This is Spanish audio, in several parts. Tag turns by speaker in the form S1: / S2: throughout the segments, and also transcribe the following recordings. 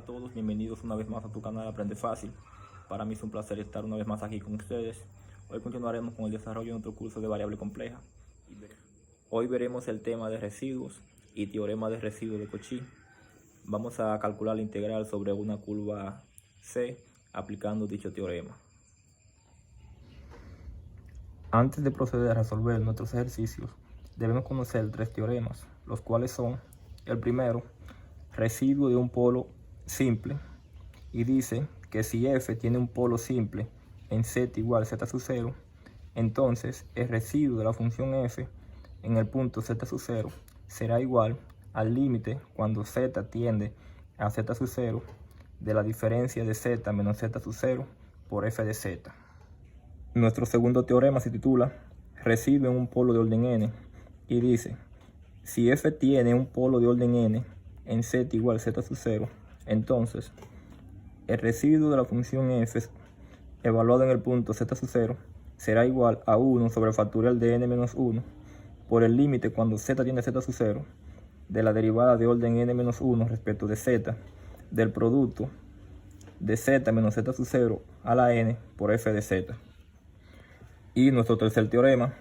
S1: a todos, bienvenidos una vez más a tu canal Aprende Fácil. Para mí es un placer estar una vez más aquí con ustedes. Hoy continuaremos con el desarrollo de nuestro curso de variable compleja. Hoy veremos el tema de residuos y teorema de residuos de Cauchy. Vamos a calcular la integral sobre una curva C aplicando dicho teorema. Antes de proceder a resolver nuestros ejercicios, debemos conocer tres teoremas, los cuales son: el primero, residuo de un polo simple, y dice que si f tiene un polo simple en z igual z sub 0, entonces el residuo de la función f en el punto z sub 0 será igual al límite cuando z tiende a z sub 0 de la diferencia de z menos z sub 0 por f de z. Nuestro segundo teorema se titula residuo en un polo de orden n, y dice: si f tiene un polo de orden n en z igual z sub 0, entonces el residuo de la función f evaluado en el punto z sub 0 será igual a 1 sobre el factorial de n menos 1 por el límite cuando z tiende a z sub 0 de la derivada de orden n menos 1 respecto de z del producto de z menos z sub 0 a la n por f de z. Y nuestro tercer teorema,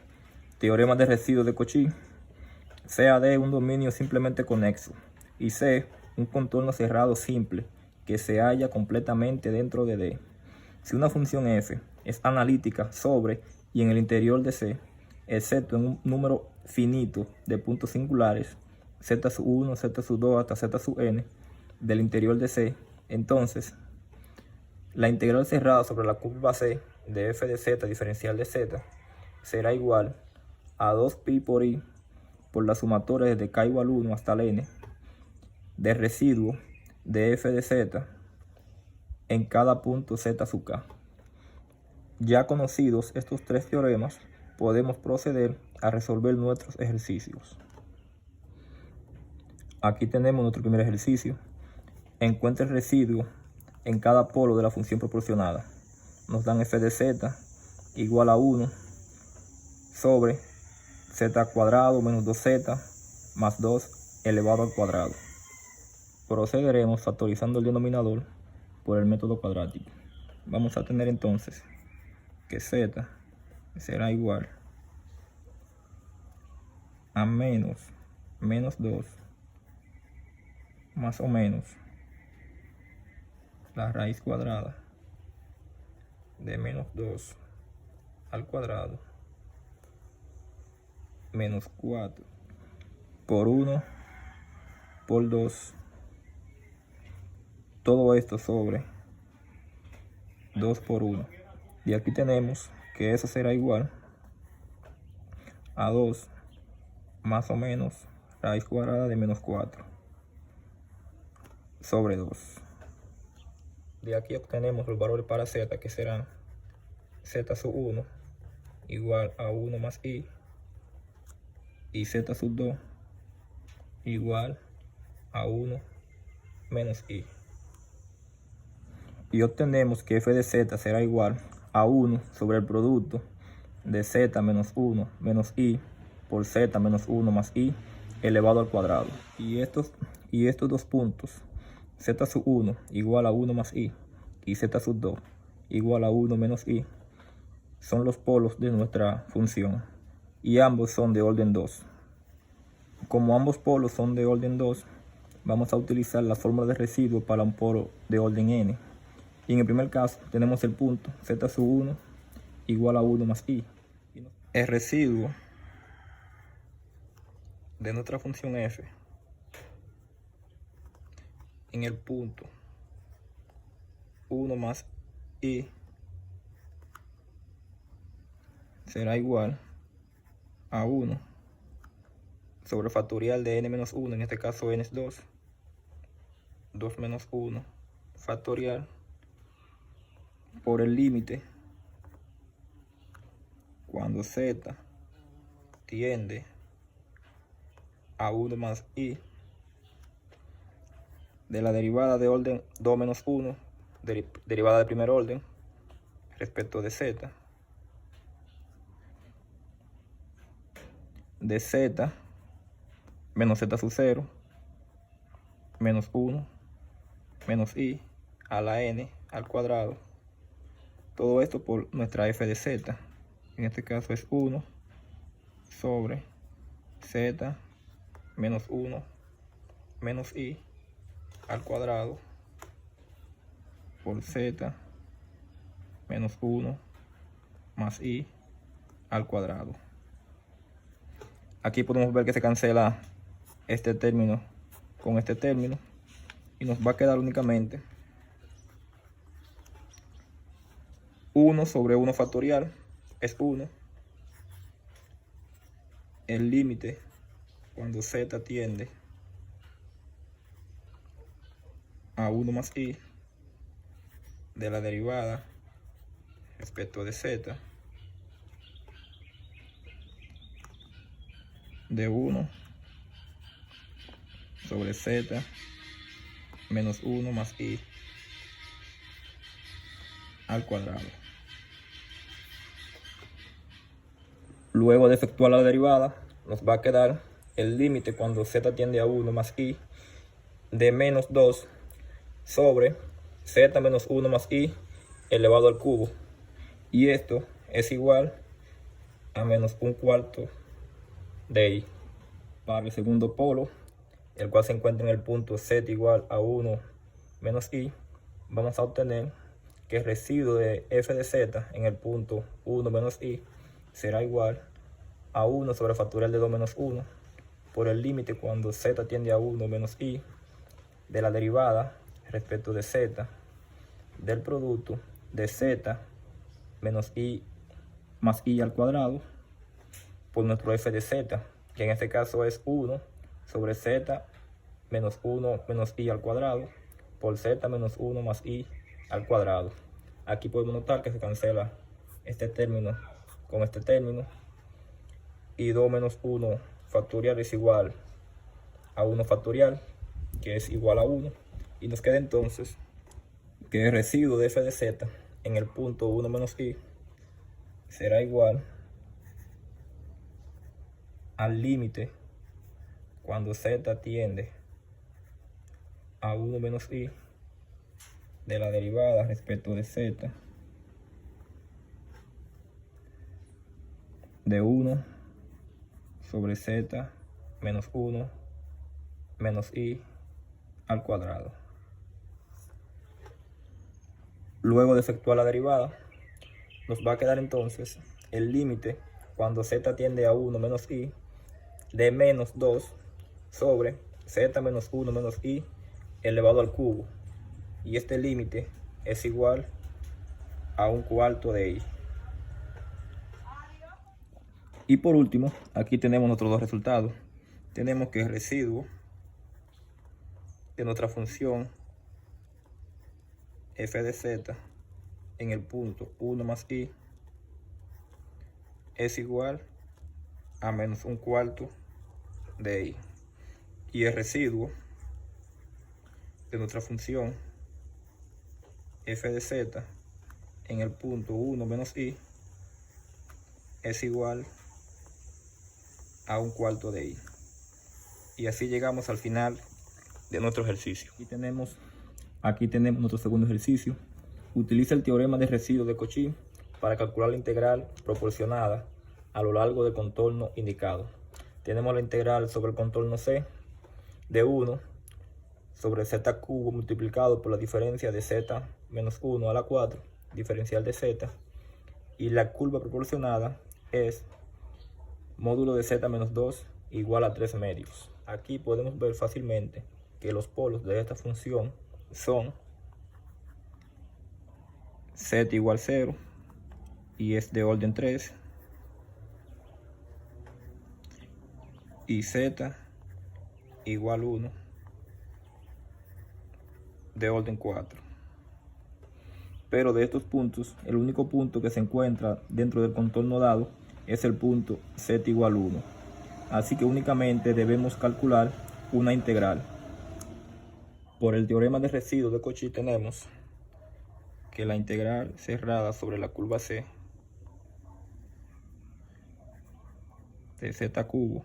S1: teorema de residuos de Cauchy: sea D un dominio simplemente conexo y C un contorno cerrado simple que se halla completamente dentro de D. Si una función f es analítica sobre y en el interior de C, excepto en un número finito de puntos singulares, z sub 1, z sub 2 hasta z sub n, del interior de C, entonces la integral cerrada sobre la curva C de f de z diferencial de z será igual a 2pi por i por la sumatoria desde k igual 1 hasta el n de residuo de f de z en cada punto z sub k. Ya conocidos estos tres teoremas, podemos proceder a resolver nuestros ejercicios. Aquí tenemos nuestro primer ejercicio. Encuentra el residuo en cada polo de la función proporcionada. Nos dan f de z igual a 1 sobre z cuadrado menos 2z más 2 elevado al cuadrado. Procederemos factorizando el denominador por el método cuadrático. Vamos a tener entonces que z será igual a menos 2 más o menos la raíz cuadrada de menos 2 al cuadrado menos 4 por 1 por 2, todo esto sobre 2 por 1. Y aquí tenemos que eso será igual a 2 más o menos raíz cuadrada de menos 4 sobre 2. De aquí obtenemos los valores para z, que serán z sub 1 igual a 1 más i y z sub 2 igual a 1 menos i. Y obtenemos que f de z será igual a 1 sobre el producto de z menos 1 menos i por z menos 1 más i elevado al cuadrado. Y estos dos puntos, z sub 1 igual a 1 más i y z sub 2 igual a 1 menos i, son los polos de nuestra función y ambos son de orden 2. Como ambos polos son de orden 2, vamos a utilizar la fórmula de residuo para un polo de orden n. Y en el primer caso tenemos el punto z sub 1 igual a 1 más i. El residuo de nuestra función f en el punto 1 más i será igual a 1 sobre el factorial de n menos 1, en este caso n es 2, 2 menos 1 factorial por el límite cuando z tiende a 1 más i de la derivada de orden 2 menos 1, derivada de primer orden respecto de z, de z menos z sub 0 menos 1 menos i a la n al cuadrado. Todo esto por nuestra f de z. En este caso es 1 sobre z menos 1 menos i al cuadrado por z menos 1 más i al cuadrado. Aquí podemos ver que se cancela este término con este término y nos va a quedar únicamente 1 sobre 1 factorial es 1. El límite cuando z tiende a 1 más i de la derivada respecto de z de 1 sobre z menos 1 más i al cuadrado. Luego de efectuar la derivada, nos va a quedar el límite cuando z tiende a 1 más i de menos 2 sobre z menos 1 más i elevado al cubo. Y esto es igual a menos 1/4 de i. Para el segundo polo, el cual se encuentra en el punto z igual a 1 menos i, vamos a obtener que el residuo de f de z en el punto 1 menos i será igual a 1 sobre factorial de 2 menos 1 por el límite cuando z tiende a 1 menos i de la derivada respecto de z del producto de z menos i más i al cuadrado por nuestro f de z, que en este caso es 1 sobre z menos 1 menos i al cuadrado por z menos 1 más i al cuadrado. Aquí podemos notar que se cancela este término con este término y 2 menos 1 factorial es igual a 1 factorial, que es igual a 1, y nos queda entonces que el residuo de f de z en el punto 1 menos i será igual al límite cuando z tiende a 1 menos i de la derivada respecto de z de 1 sobre z menos 1 menos i al cuadrado. Luego de efectuar la derivada, nos va a quedar entonces el límite cuando z tiende a 1 menos i de menos 2 sobre z menos 1 menos i elevado al cubo. Y este límite es igual a 1/4 de i. Y por último, aquí tenemos nuestros dos resultados. Tenemos que el residuo de nuestra función f de z en el punto 1 más i es igual a menos 1/4 de i. Y el residuo de nuestra función f de z en el punto 1 menos i es igual a 1/4 de i. Y así llegamos al final de nuestro ejercicio. Aquí tenemos nuestro segundo ejercicio. Utiliza el teorema de residuo de Cauchy para calcular la integral proporcionada a lo largo del contorno indicado. Tenemos la integral sobre el contorno C de 1 sobre z cubo multiplicado por la diferencia de z menos 1 a la 4, diferencial de z, y la curva proporcionada es módulo de z menos 2 igual a 3 medios. Aquí podemos ver fácilmente que los polos de esta función son z igual 0 y es de orden 3, y z igual 1 de orden 4. Pero de estos puntos, el único punto que se encuentra dentro del contorno dado es el punto z igual 1. Así que únicamente debemos calcular una integral. Por el teorema de residuo de Cauchy tenemos que la integral cerrada sobre la curva C de z cubo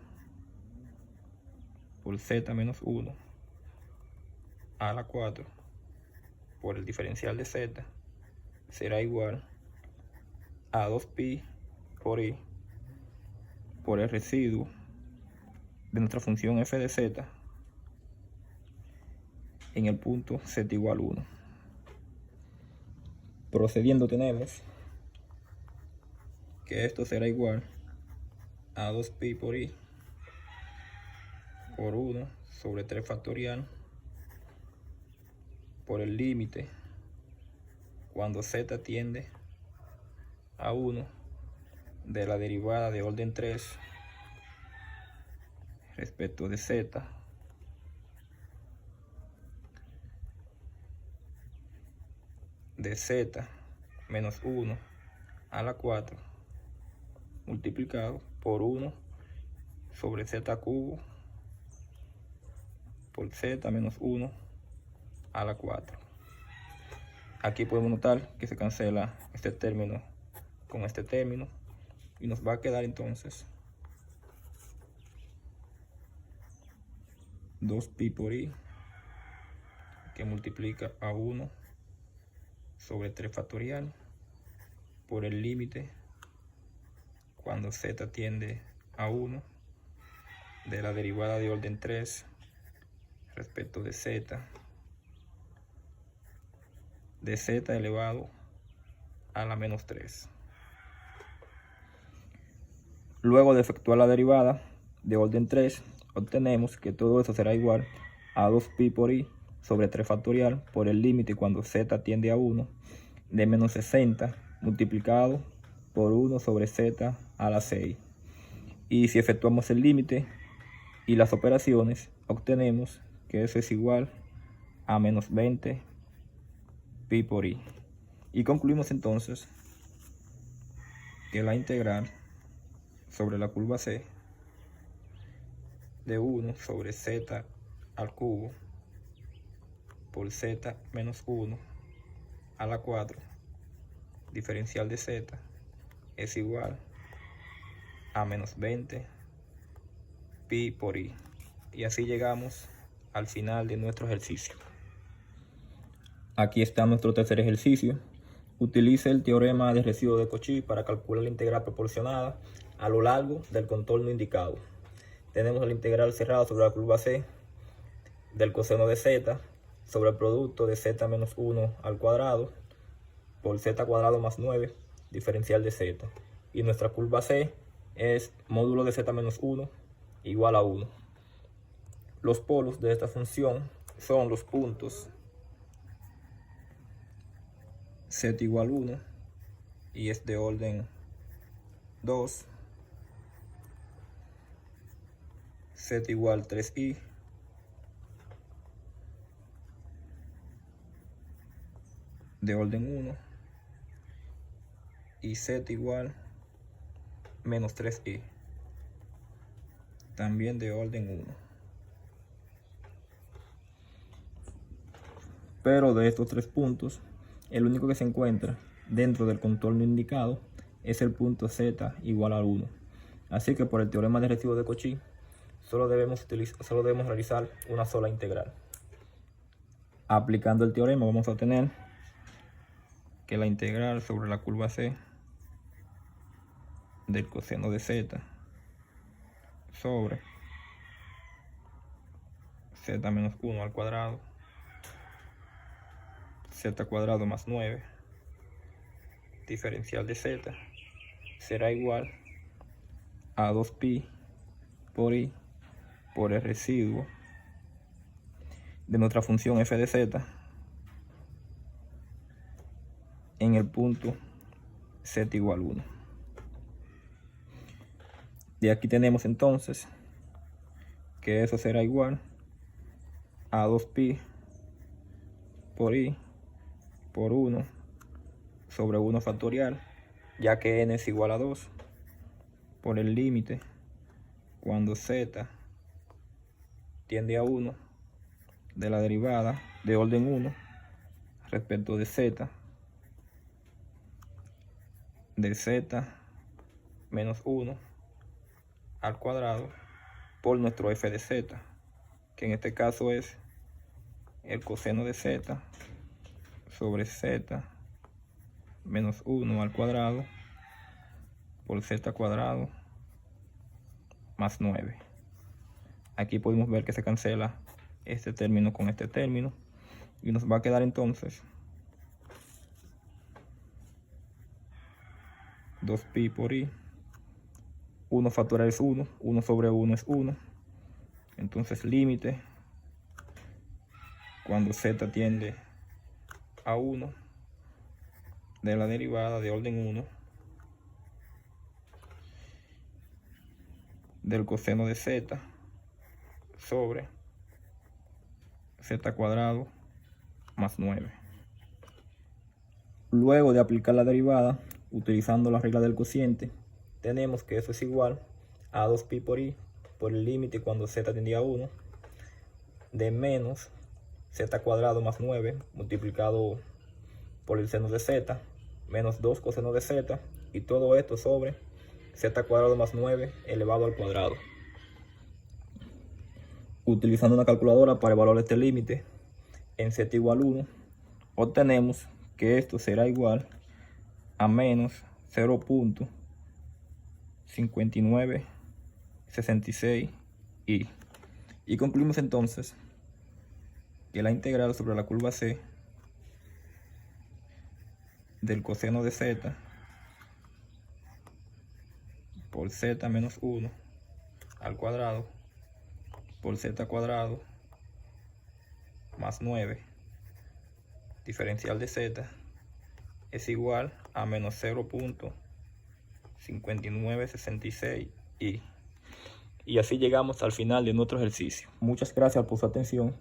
S1: por z menos 1 a la 4 por el diferencial de z será igual a 2pi por i por el residuo de nuestra función f de z en el punto z igual 1. Procediendo tenemos que esto será igual a 2pi por i por 1 sobre 3 factorial por el límite cuando z tiende a 1 de la derivada de orden 3 respecto de z de z menos 1 a la 4 multiplicado por 1 sobre z cubo por z menos 1 a la 4. Aquí podemos notar que se cancela este término con este término y nos va a quedar entonces 2pi por i que multiplica a 1 sobre 3 factorial por el límite cuando z tiende a 1 de la derivada de orden 3 respecto de z elevado a la menos 3. Luego de efectuar la derivada de orden 3, obtenemos que todo eso será igual a 2pi por i sobre 3 factorial por el límite cuando z tiende a 1 de menos 60 multiplicado por 1 sobre z a la 6. Y si efectuamos el límite y las operaciones, obtenemos que eso es igual a menos 20 pi por i. Y concluimos entonces que la integral sobre la curva C de 1 sobre z al cubo por z menos 1 a la 4 diferencial de z es igual a menos 20 pi por i. Y así llegamos al final de nuestro ejercicio. Aquí está nuestro tercer ejercicio. Utilice el teorema de residuo de Cauchy para calcular la integral proporcionada a lo largo del contorno indicado. Tenemos la integral cerrada sobre la curva C del coseno de z sobre el producto de z menos 1 al cuadrado por z cuadrado más 9 diferencial de z. Y nuestra curva C es módulo de z menos 1 igual a 1. Los polos de esta función son los puntos z igual 1 y es de orden 2, z igual 3i de orden 1 y z igual menos 3i también de orden 1. Pero de estos tres puntos, el único que se encuentra dentro del contorno indicado es el punto z igual a 1. Así que por el teorema de residuo de Cauchy solo debemos realizar una sola integral. Aplicando el teorema vamos a obtener que la integral sobre la curva C del coseno de z sobre z menos 1 al cuadrado z cuadrado más 9 diferencial de z será igual a 2pi por i por el residuo de nuestra función f de z en el punto z igual 1. De aquí tenemos entonces que eso será igual a 2pi por i por 1 sobre 1 factorial, ya que n es igual a 2, por el límite cuando z tiende a 1 de la derivada de orden 1 respecto de z menos 1 al cuadrado por nuestro f de z, que en este caso es el coseno de z sobre z menos 1 al cuadrado por z cuadrado más 9. Aquí podemos ver que se cancela este término con este término y nos va a quedar entonces 2pi por i. 1 factorial es 1, 1 sobre 1 es 1. Entonces límite cuando z tiende a 1 de la derivada de orden 1 del coseno de z sobre z cuadrado más 9. Luego de aplicar la derivada utilizando la regla del cociente, tenemos que eso es igual a 2pi por i por el límite cuando z tendía a 1 de menos z cuadrado más 9 multiplicado por el seno de z menos 2 coseno de z, y todo esto sobre z cuadrado más 9 elevado al cuadrado. Utilizando una calculadora para evaluar este límite en z igual 1, obtenemos que esto será igual a menos 0.5966 i. Y concluimos entonces que la integral sobre la curva c del coseno de z por z menos 1 al cuadrado por z cuadrado más 9 diferencial de z es igual a menos 0.5966 i. Y así llegamos al final de nuestro ejercicio. Muchas gracias por su atención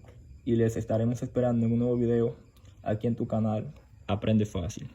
S1: y les estaremos esperando en un nuevo video aquí en tu canal Aprende Fácil.